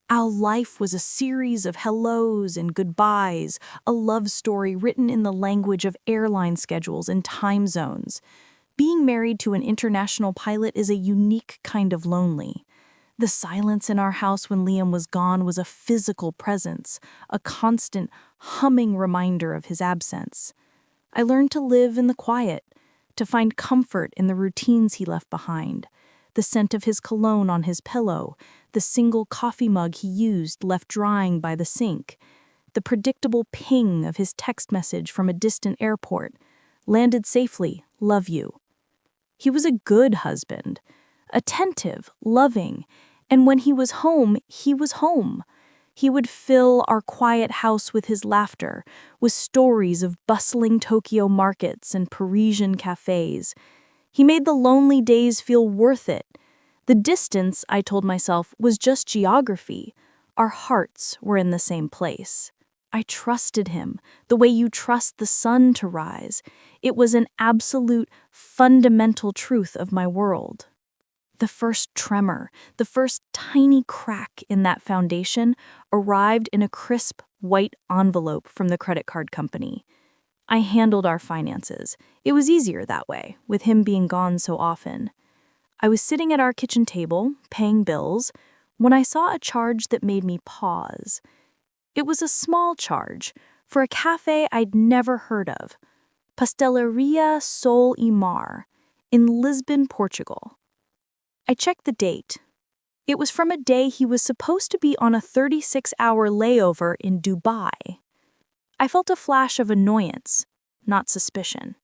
Our life was a series of hellos and goodbyes, a love story written in the language of airline schedules and time zones. Being married to an international pilot is a unique kind of lonely. The silence in our house when Liam was gone was a physical presence, a constant, humming reminder of his absence. I learned to live in the quiet, to find comfort in the routines he left behind, the scent of his cologne on his pillow, the single coffee mug he used left drying by the sink, the predictable ping of his text message from a distant airport, landed safely, love you. He was a good husband, attentive, loving, and when he was home, he was home. He would fill our quiet house with his laughter, with stories of bustling Tokyo markets and Parisian cafes. He made the lonely days feel worth it. The distance, I told myself, was just geography. Our hearts were in the same place. I trusted him, the way you trust the sun to rise. It was an absolute, fundamental truth of my world. The first tremor, the first tiny crack in that foundation arrived in a crisp, white envelope from the credit card company. I handled our finances. It was easier that way, with him being gone so often. I was sitting at our kitchen table, paying bills, when I saw a charge that made me pause. It was a small charge, for a cafe I'd never heard of. Pastelaria Sol e Mar, in Lisbon, Portugal. I checked the date. It was from a day he was supposed to be on a 36-hour layover in Dubai. I felt a flash of annoyance, not suspicion.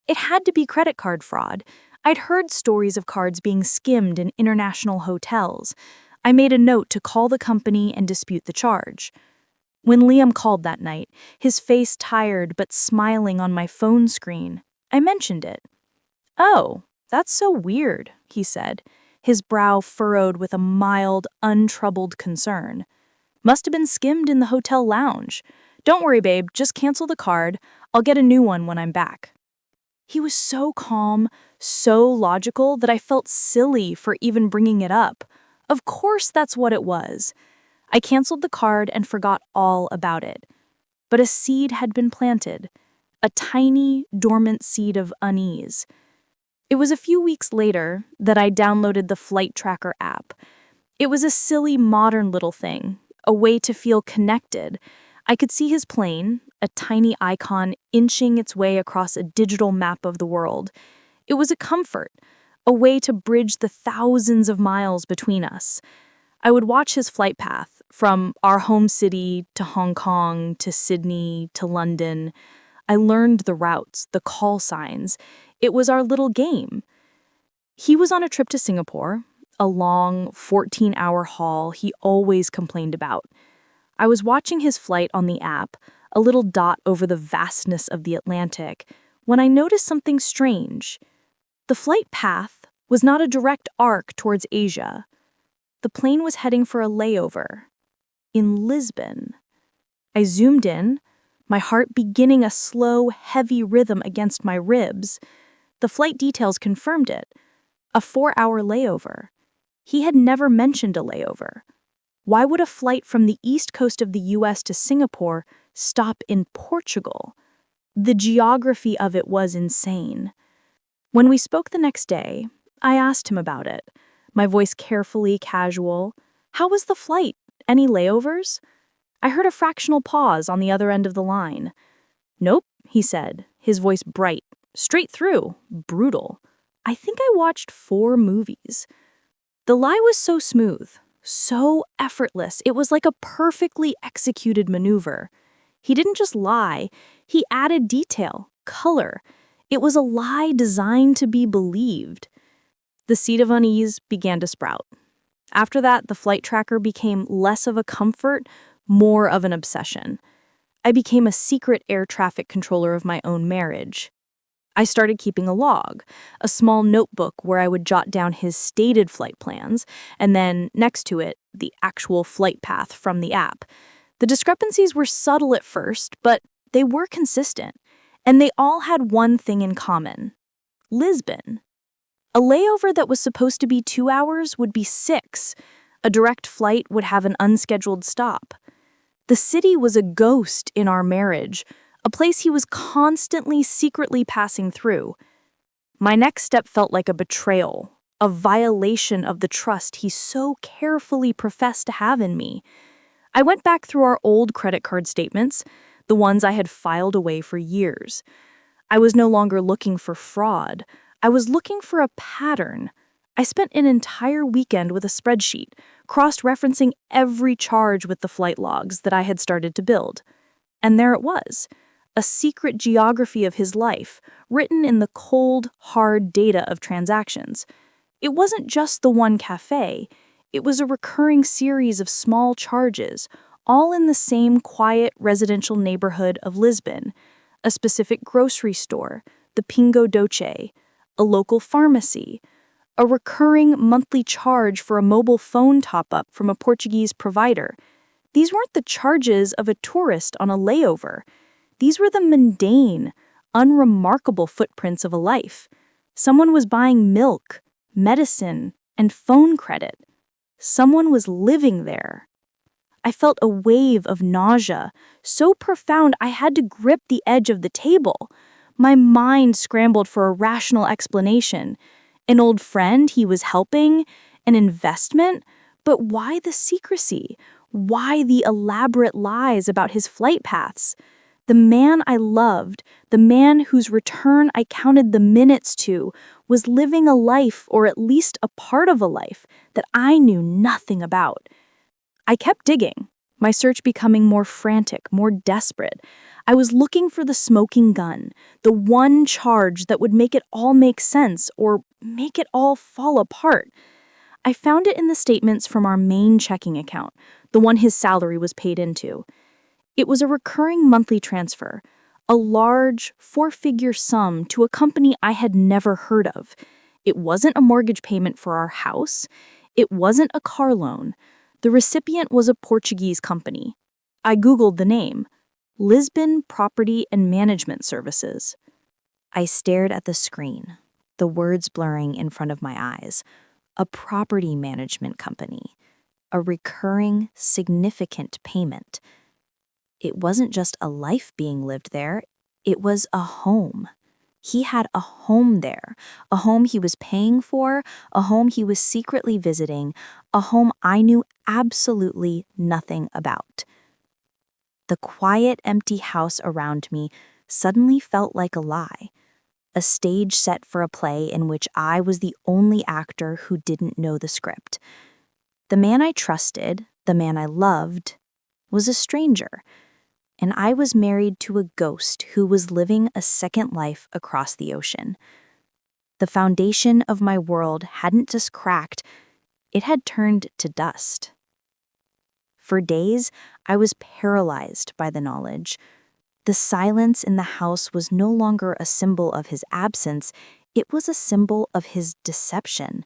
It had to be credit card fraud. I'd heard stories of cards being skimmed in international hotels. I made a note to call the company and dispute the charge. When Liam called that night, his face tired but smiling on my phone screen, I mentioned it. "Oh, that's so weird," he said, his brow furrowed with a mild, untroubled concern. "Must have been skimmed in the hotel lounge. Don't worry, babe, just cancel the card. I'll get a new one when I'm back." He was so calm, so logical that I felt silly for even bringing it up. Of course that's what it was. I canceled the card and forgot all about it. But a seed had been planted, a tiny, dormant seed of unease. It was a few weeks later that I downloaded the Flight Tracker app. It was a silly, modern little thing, a way to feel connected. I could see his plane, a tiny icon inching its way across a digital map of the world. It was a comfort, a way to bridge the thousands of miles between us. I would watch his flight path, from our home city to Hong Kong to Sydney to London. I learned the routes, the call signs. It was our little game. He was on a trip to Singapore, a long 14-hour haul he always complained about. I was watching his flight on the app, a little dot over the vastness of the Atlantic, when I noticed something strange. The flight path was not a direct arc towards Asia. The plane was heading for a layover in Lisbon. I zoomed in, my heart beginning a slow, heavy rhythm against my ribs. The flight details confirmed it. A 4-hour layover. He had never mentioned a layover. Why would a flight from the east coast of the US to Singapore stop in Portugal? The geography of it was insane. When we spoke the next day, I asked him about it, my voice carefully casual. "How was the flight? Any layovers?" I heard a fractional pause on the other end of the line. "Nope," he said, his voice bright. "Straight through. Brutal. I think I watched 4 movies." The lie was so smooth, so effortless. It was like a perfectly executed maneuver. He didn't just lie, he added detail, color. It was a lie designed to be believed. The seed of unease began to sprout. After that, the flight tracker became less of a comfort, more of an obsession. I became a secret air traffic controller of my own marriage. I started keeping a log, a small notebook where I would jot down his stated flight plans, and then, next to it, the actual flight path from the app. The discrepancies were subtle at first, but they were consistent, and they all had one thing in common: Lisbon. A layover that was supposed to be 2 hours would be 6. A direct flight would have an unscheduled stop. The city was a ghost in our marriage, a place he was constantly secretly passing through. My next step felt like a betrayal, a violation of the trust he so carefully professed to have in me. I went back through our old credit card statements, the ones I had filed away for years. I was no longer looking for fraud. I was looking for a pattern. I spent an entire weekend with a spreadsheet, cross-referencing every charge with the flight logs that I had started to build. And there it was, a secret geography of his life, written in the cold, hard data of transactions. It wasn't just the one cafe. It was a recurring series of small charges, all in the same quiet residential neighborhood of Lisbon. A specific grocery store, the Pingo Doce, a local pharmacy, a recurring monthly charge for a mobile phone top-up from a Portuguese provider. These weren't the charges of a tourist on a layover. These were the mundane, unremarkable footprints of a life. Someone was buying milk, medicine, and phone credit. Someone was living there. I felt a wave of nausea, so profound I had to grip the edge of the table. My mind scrambled for a rational explanation. An old friend he was helping, an investment, but why the secrecy? Why the elaborate lies about his flight paths? The man I loved, the man whose return I counted the minutes to, was living a life, or at least a part of a life, that I knew nothing about. I kept digging, my search becoming more frantic, more desperate. I was looking for the smoking gun, the one charge that would make it all make sense or make it all fall apart. I found it in the statements from our main checking account, the one his salary was paid into. It was a recurring monthly transfer, a large, four-figure sum to a company I had never heard of. It wasn't a mortgage payment for our house. It wasn't a car loan. The recipient was a Portuguese company. I Googled the name, Lisbon Property and Management Services. I stared at the screen, the words blurring in front of my eyes. A property management company. A recurring, significant payment. It wasn't just a life being lived there, it was a home. He had a home there, a home he was paying for, a home he was secretly visiting, a home I knew absolutely nothing about. The quiet, empty house around me suddenly felt like a lie, a stage set for a play in which I was the only actor who didn't know the script. The man I trusted, the man I loved, was a stranger, and I was married to a ghost who was living a second life across the ocean. The foundation of my world hadn't just cracked, it had turned to dust. For days, I was paralyzed by the knowledge. The silence in the house was no longer a symbol of his absence, it was a symbol of his deception.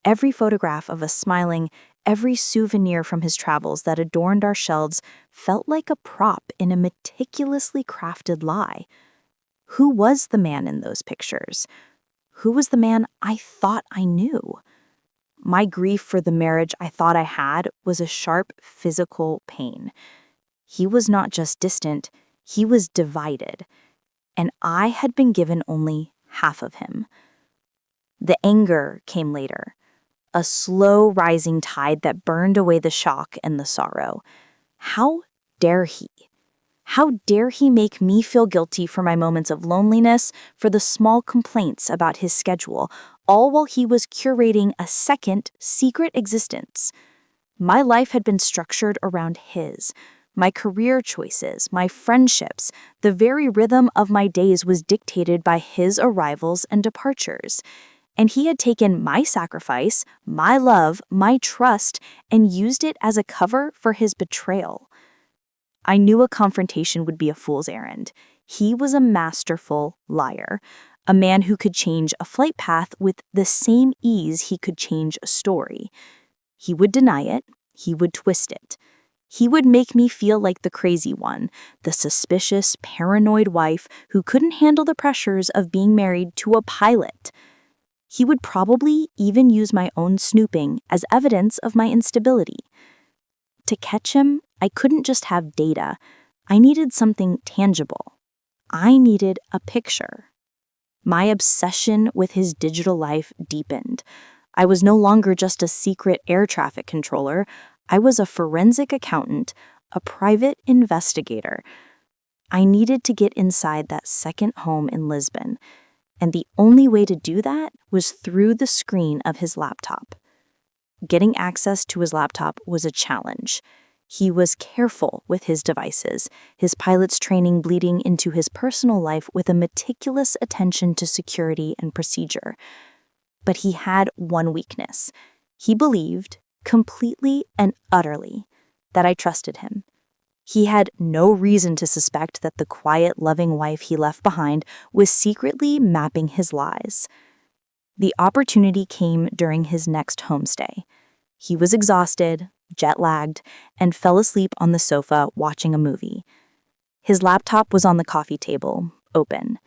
Every photograph of us smiling, every souvenir from his travels that adorned our shelves felt like a prop in a meticulously crafted lie. Who was the man in those pictures? Who was the man I thought I knew? My grief for the marriage I thought I had was a sharp physical pain. He was not just distant, he was divided, and I had been given only half of him. The anger came later. A slow rising tide that burned away the shock and the sorrow. How dare he? How dare he make me feel guilty for my moments of loneliness, for the small complaints about his schedule, all while he was curating a second, secret existence. My life had been structured around his. My career choices, my friendships, the very rhythm of my days was dictated by his arrivals and departures. And he had taken my sacrifice, my love, my trust, and used it as a cover for his betrayal. I knew a confrontation would be a fool's errand. He was a masterful liar, a man who could change a flight path with the same ease he could change a story. He would deny it, he would twist it. He would make me feel like the crazy one, the suspicious, paranoid wife who couldn't handle the pressures of being married to a pilot. He would probably even use my own snooping as evidence of my instability. To catch him, I couldn't just have data. I needed something tangible. I needed a picture. My obsession with his digital life deepened. I was no longer just a secret air traffic controller. I was a forensic accountant, a private investigator. I needed to get inside that second home in Lisbon, and the only way to do that was through the screen of his laptop. Getting access to his laptop was a challenge. He was careful with his devices, his pilot's training bleeding into his personal life with a meticulous attention to security and procedure. But he had one weakness. He believed, completely and utterly, that I trusted him. He had no reason to suspect that the quiet, loving wife he left behind was secretly mapping his lies. The opportunity came during his next homestay. He was exhausted, jet-lagged, and fell asleep on the sofa watching a movie. His laptop was on the coffee table, open.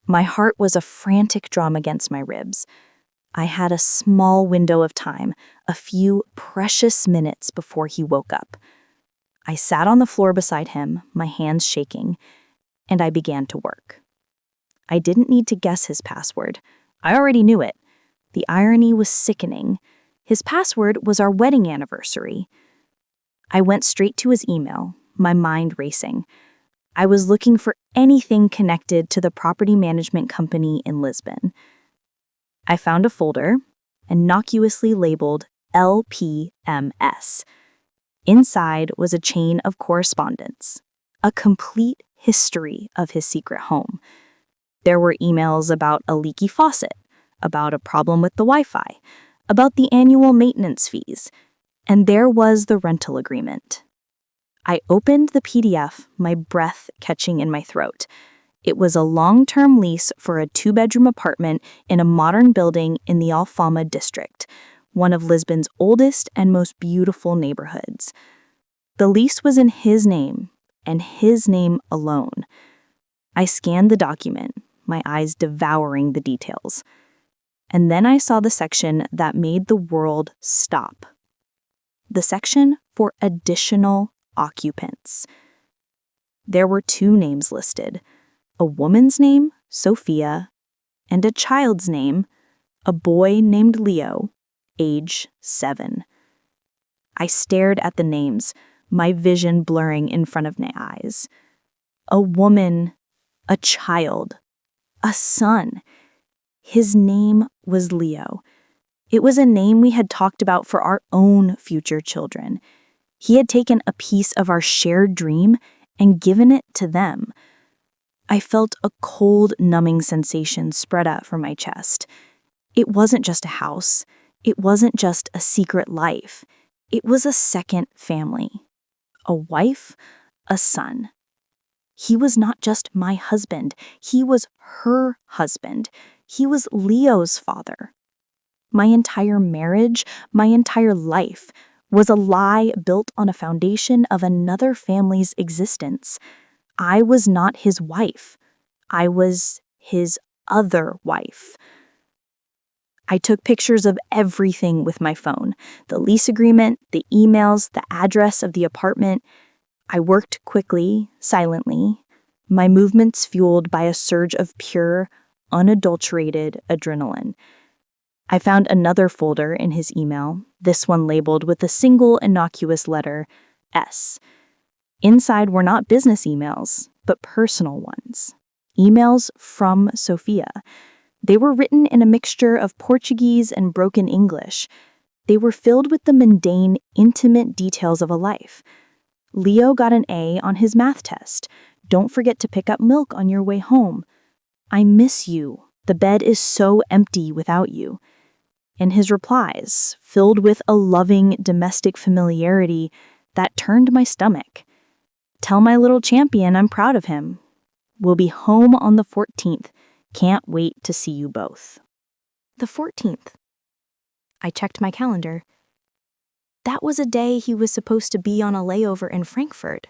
My heart was a frantic drum against my ribs. I had a small window of time, a few precious minutes before he woke up. I sat on the floor beside him, my hands shaking, and I began to work. I didn't need to guess his password. I already knew it. The irony was sickening. His password was our wedding anniversary. I went straight to his email, my mind racing. I was looking for anything connected to the property management company in Lisbon. I found a folder, innocuously labeled LPMS. Inside was a chain of correspondence, a complete history of his secret home. There were emails about a leaky faucet, about a problem with the Wi-Fi, about the annual maintenance fees, and there was the rental agreement. I opened the PDF, my breath catching in my throat. It was a long-term lease for a 2-bedroom apartment in a modern building in the Alfama district, one of Lisbon's oldest and most beautiful neighborhoods. The lease was in his name, and his name alone. I scanned the document, my eyes devouring the details. And then I saw the section that made the world stop. The section for additional occupants. There were 2 names listed, a woman's name, Sophia, and a child's name, a boy named Leo, age 7. I stared at the names, my vision blurring in front of my eyes. A woman, a child, a son. His name was Leo. It was a name we had talked about for our own future children. He had taken a piece of our shared dream and given it to them. I felt a cold, numbing sensation spread out from my chest. It wasn't just a house. It wasn't just a secret life. It was a second family. A wife, a son. He was not just my husband. He was her husband. He was Leo's father. My entire marriage, my entire life, was a lie built on a foundation of another family's existence. I was not his wife. I was his other wife. I took pictures of everything with my phone, the lease agreement, the emails, the address of the apartment. I worked quickly, silently, my movements fueled by a surge of pure, unadulterated adrenaline. I found another folder in his email, this one labeled with a single innocuous letter, S. Inside were not business emails, but personal ones. Emails from Sophia. They were written in a mixture of Portuguese and broken English. They were filled with the mundane, intimate details of a life. Leo got an A on his math test. Don't forget to pick up milk on your way home. I miss you. The bed is so empty without you. And his replies, filled with a loving domestic familiarity that turned my stomach. Tell my little champion I'm proud of him. We'll be home on the 14th. Can't wait to see you both. The 14th. I checked my calendar. That was a day he was supposed to be on a layover in Frankfurt.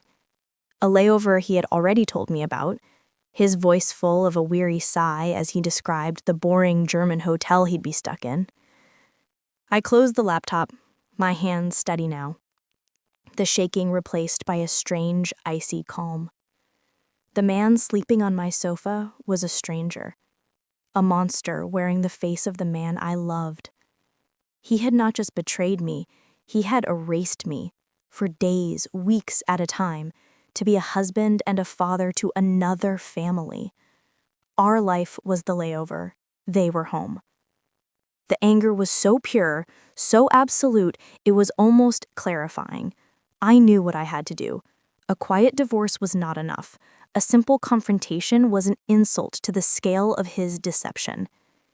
A layover he had already told me about. his voice full of a weary sigh as he described the boring German hotel he'd be stuck in. I closed the laptop, my hands steady now, the shaking replaced by a strange, icy calm. The man sleeping on my sofa was a stranger, a monster wearing the face of the man I loved. He had not just betrayed me, he had erased me, for days, weeks at a time, to be a husband and a father to another family. Our life was the layover. They were home. The anger was so pure, so absolute, it was almost clarifying. I knew what I had to do. A quiet divorce was not enough. A simple confrontation was an insult to the scale of his deception.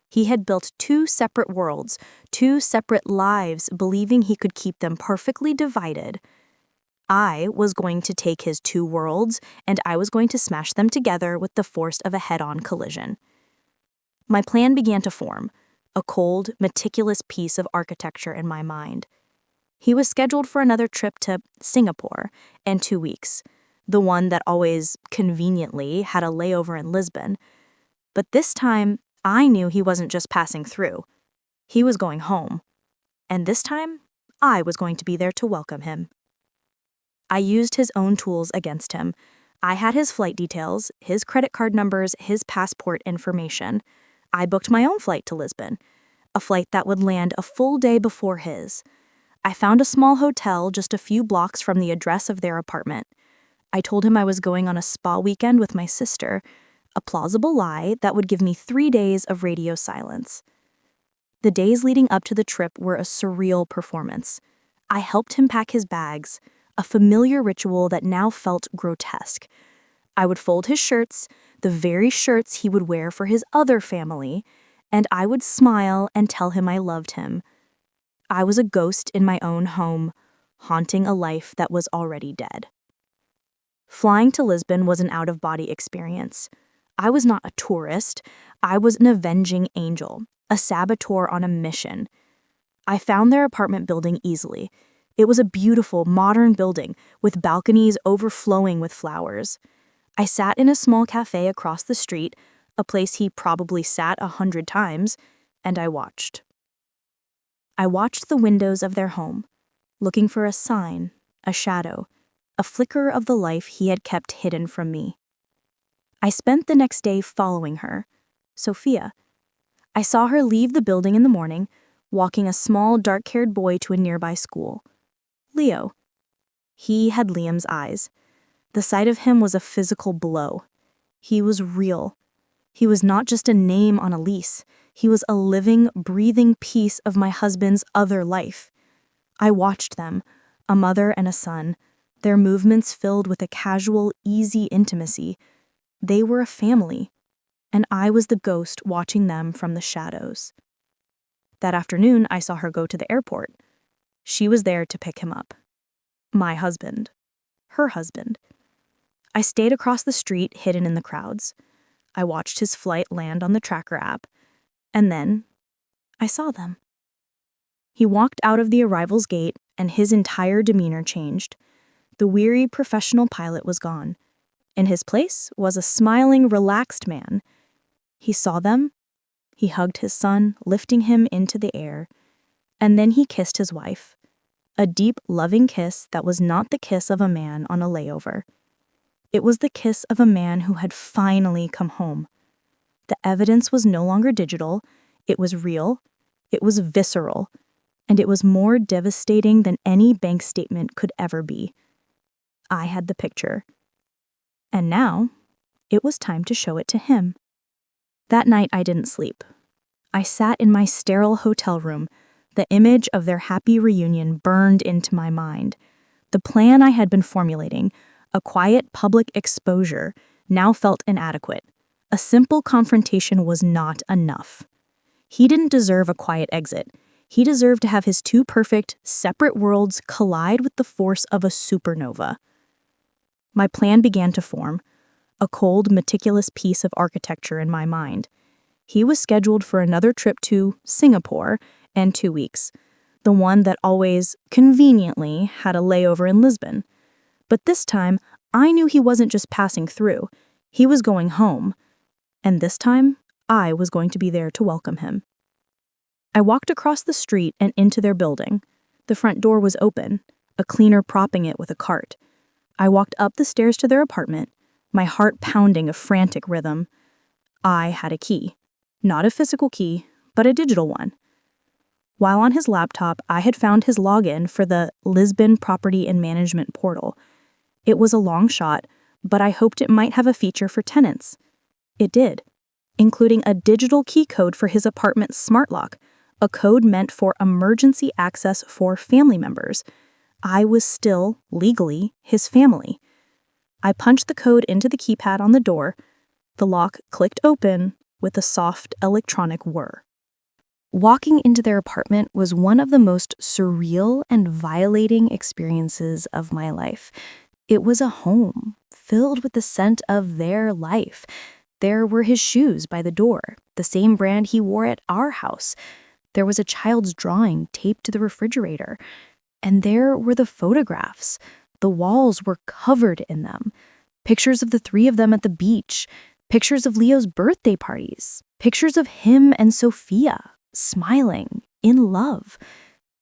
He had built two separate worlds, two separate lives, believing he could keep them perfectly divided. I was going to take his two worlds, and I was going to smash them together with the force of a head-on collision. My plan began to form, a cold, meticulous piece of architecture in my mind. He was scheduled for another trip to Singapore in 2 weeks, the one that always conveniently had a layover in Lisbon. But this time, I knew he wasn't just passing through. He was going home. And this time, I was going to be there to welcome him. I used his own tools against him. I had his flight details, his credit card numbers, his passport information. I booked my own flight to Lisbon, a flight that would land a full day before his. I found a small hotel just a few blocks from the address of their apartment. I told him I was going on a spa weekend with my sister, a plausible lie that would give me 3 days of radio silence. The days leading up to the trip were a surreal performance. I helped him pack his bags, a familiar ritual that now felt grotesque. I would fold his shirts, the very shirts he would wear for his other family, and I would smile and tell him I loved him. I was a ghost in my own home, haunting a life that was already dead. Flying to Lisbon was an out-of-body experience. I was not a tourist. I was an avenging angel, a saboteur on a mission. I found their apartment building easily. It was a beautiful, modern building with balconies overflowing with flowers. I sat in a small cafe across the street, a place he probably sat 100 times, and I watched. I watched the windows of their home, looking for a sign, a shadow, a flicker of the life he had kept hidden from me. I spent the next day following her, Sophia. I saw her leave the building in the morning, walking a small, dark-haired boy to a nearby school. Leo. He had Liam's eyes. The sight of him was a physical blow. He was real. He was not just a name on a lease. He was a living, breathing piece of my husband's other life. I watched them, a mother and a son, their movements filled with a casual, easy intimacy. They were a family, and I was the ghost watching them from the shadows. That afternoon, I saw her go to the airport. She was there to pick him up. My husband. Her husband. I stayed across the street, hidden in the crowds. I watched his flight land on the tracker app, and then I saw them. He walked out of the arrival's gate, and his entire demeanor changed. The weary professional pilot was gone. In his place was a smiling, relaxed man. He saw them. He hugged his son, lifting him into the air, and then he kissed his wife. A deep, loving kiss that was not the kiss of a man on a layover. It was the kiss of a man who had finally come home. The evidence was no longer digital. It was real. It was visceral. And it was more devastating than any bank statement could ever be. I had the picture. And now, it was time to show it to him. That night I didn't sleep. I sat in my sterile hotel room. The image of their happy reunion burned into my mind. The plan I had been formulating, a quiet public exposure, now felt inadequate. A simple confrontation was not enough. He didn't deserve a quiet exit. He deserved to have his two perfect, separate worlds collide with the force of a supernova. My plan began to form, a cold, meticulous piece of architecture in my mind. He was scheduled for another trip to Singapore in 2 weeks, the one that always, conveniently, had a layover in Lisbon. But this time, I knew he wasn't just passing through. He was going home, and this time, I was going to be there to welcome him. I walked across the street and into their building. The front door was open, a cleaner propping it with a cart. I walked up the stairs to their apartment, my heart pounding a frantic rhythm. I had a key. Not a physical key, but a digital one. While on his laptop, I had found his login for the Lisbon Property and Management portal. It was a long shot, but I hoped it might have a feature for tenants. It did, including a digital key code for his apartment's smart lock, a code meant for emergency access for family members. I was still, legally, his family. I punched the code into the keypad on the door. The lock clicked open with a soft electronic whir. Walking into their apartment was one of the most surreal and violating experiences of my life. It was a home filled with the scent of their life. There were his shoes by the door, the same brand he wore at our house. There was a child's drawing taped to the refrigerator. And there were the photographs. The walls were covered in them. Pictures of the three of them at the beach. Pictures of Leo's birthday parties. Pictures of him and Sophia, smiling, in love.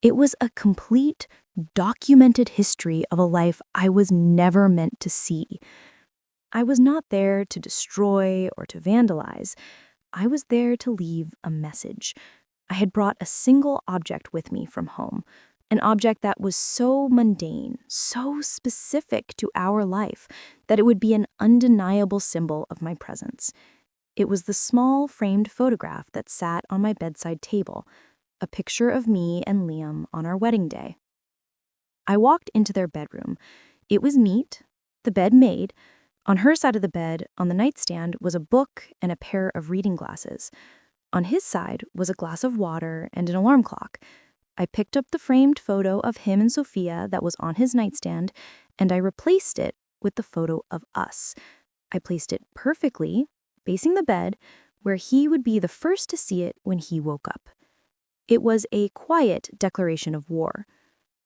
It was a complete, documented history of a life I was never meant to see. I was not there to destroy or to vandalize. I was there to leave a message. I had brought a single object with me from home, an object that was so mundane, so specific to our life, that it would be an undeniable symbol of my presence. It was the small framed photograph that sat on my bedside table, a picture of me and Liam on our wedding day. I walked into their bedroom. It was neat, the bed made. On her side of the bed, on the nightstand, was a book and a pair of reading glasses. On his side was a glass of water and an alarm clock. I picked up the framed photo of him and Sophia that was on his nightstand, and I replaced it with the photo of us. I placed it perfectly, facing the bed, where he would be the first to see it when he woke up. It was a quiet declaration of war,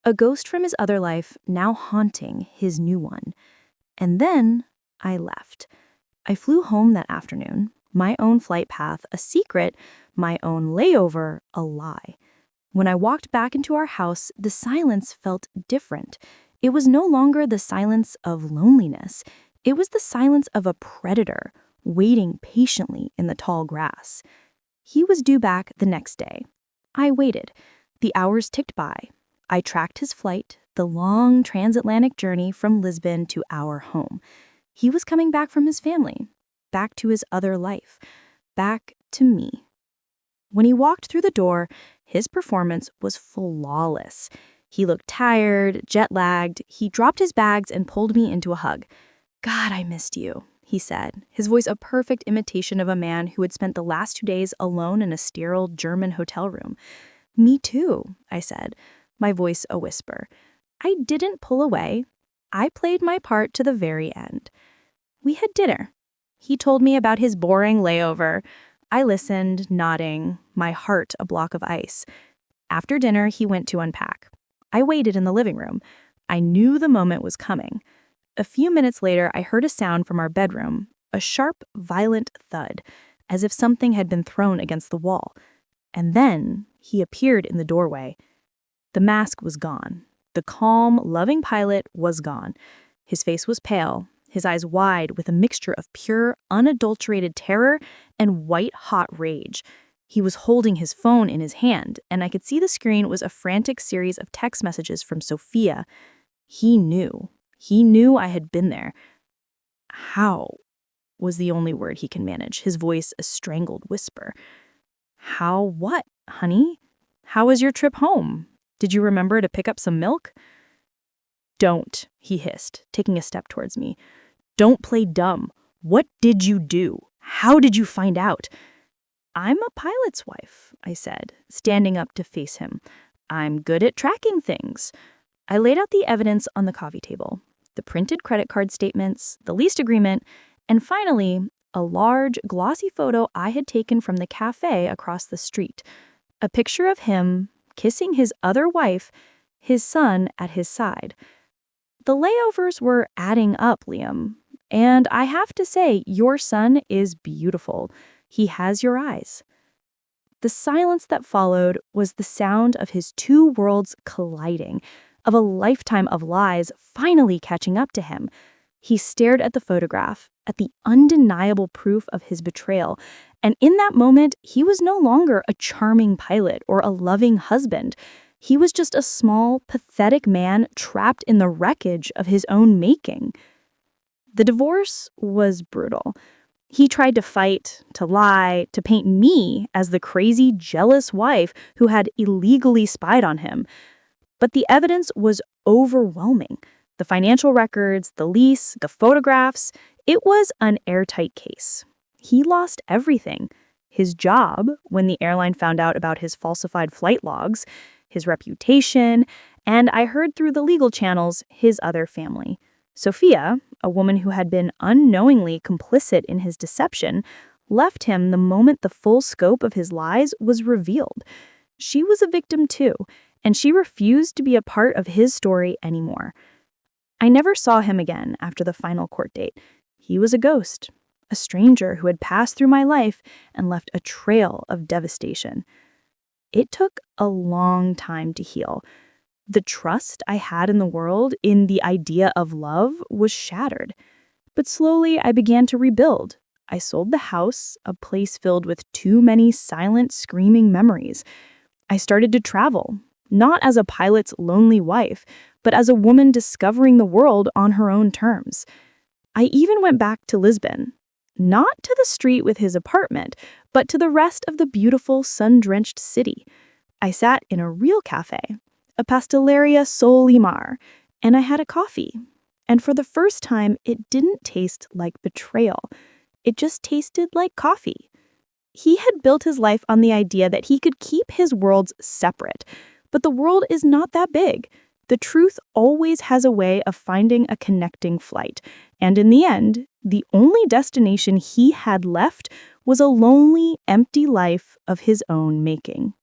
a ghost from his other life now haunting his new one. And then I left. I flew home that afternoon, my own flight path a secret, my own layover a lie. When I walked back into our house, the silence felt different. It was no longer the silence of loneliness. It was the silence of a predator, waiting patiently in the tall grass. He was due back the next day. I waited. The hours ticked by. I tracked his flight, the long transatlantic journey from Lisbon to our home. He was coming back from his family, back to his other life, back to me. When he walked through the door, his performance was flawless. He looked tired, jet-lagged. He dropped his bags and pulled me into a hug. "God, I missed you," he said, his voice a perfect imitation of a man who had spent the last 2 days alone in a sterile German hotel room. "Me too," I said, my voice a whisper. I didn't pull away. I played my part to the very end. We had dinner. He told me about his boring layover. I listened, nodding, my heart a block of ice. After dinner, he went to unpack. I waited in the living room. I knew the moment was coming. A few minutes later, I heard a sound from our bedroom, a sharp, violent thud, as if something had been thrown against the wall. And then he appeared in the doorway. The mask was gone. The calm, loving pilot was gone. His face was pale, his eyes wide with a mixture of pure, unadulterated terror and white-hot rage. He was holding his phone in his hand, and I could see the screen was a frantic series of text messages from Sophia. He knew. He knew I had been there. "How?" was the only word he can manage, his voice a strangled whisper. "How what, honey? How was your trip home? Did you remember to pick up some milk?" "Don't," he hissed, taking a step towards me. "Don't play dumb. What did you do? How did you find out?" "I'm a pilot's wife," I said, standing up to face him. "I'm good at tracking things." I laid out the evidence on the coffee table, the printed credit card statements, the lease agreement, and finally, a large, glossy photo I had taken from the cafe across the street. A picture of him kissing his other wife, his son at his side. "The layovers were adding up, Liam. and I have to say, your son is beautiful. He has your eyes." The silence that followed was the sound of his two worlds colliding, of a lifetime of lies finally catching up to him. He stared at the photograph, at the undeniable proof of his betrayal, and in that moment, he was no longer a charming pilot or a loving husband. He was just a small, pathetic man trapped in the wreckage of his own making. The divorce was brutal. He tried to fight, to lie, to paint me as the crazy, jealous wife who had illegally spied on him. But the evidence was overwhelming. The financial records, the lease, the photographs, it was an airtight case. He lost everything. His job, when the airline found out about his falsified flight logs, his reputation, and I heard through the legal channels, his other family. Sophia, a woman who had been unknowingly complicit in his deception, left him the moment the full scope of his lies was revealed. She was a victim too, and she refused to be a part of his story anymore. I never saw him again after the final court date. He was a ghost, a stranger who had passed through my life and left a trail of devastation. It took a long time to heal. The trust I had in the world, in the idea of love, was shattered. But slowly I began to rebuild. I sold the house, a place filled with too many silent, screaming memories. I started to travel, not as a pilot's lonely wife, but as a woman discovering the world on her own terms. I even went back to Lisbon, not to the street with his apartment, but to the rest of the beautiful, sun-drenched city. I sat in a real cafe, a Pastelaria Solimar, and I had a coffee. And for the first time, it didn't taste like betrayal. It just tasted like coffee. He had built his life on the idea that he could keep his worlds separate. But the world is not that big. The truth always has a way of finding a connecting flight. And in the end, the only destination he had left was a lonely, empty life of his own making.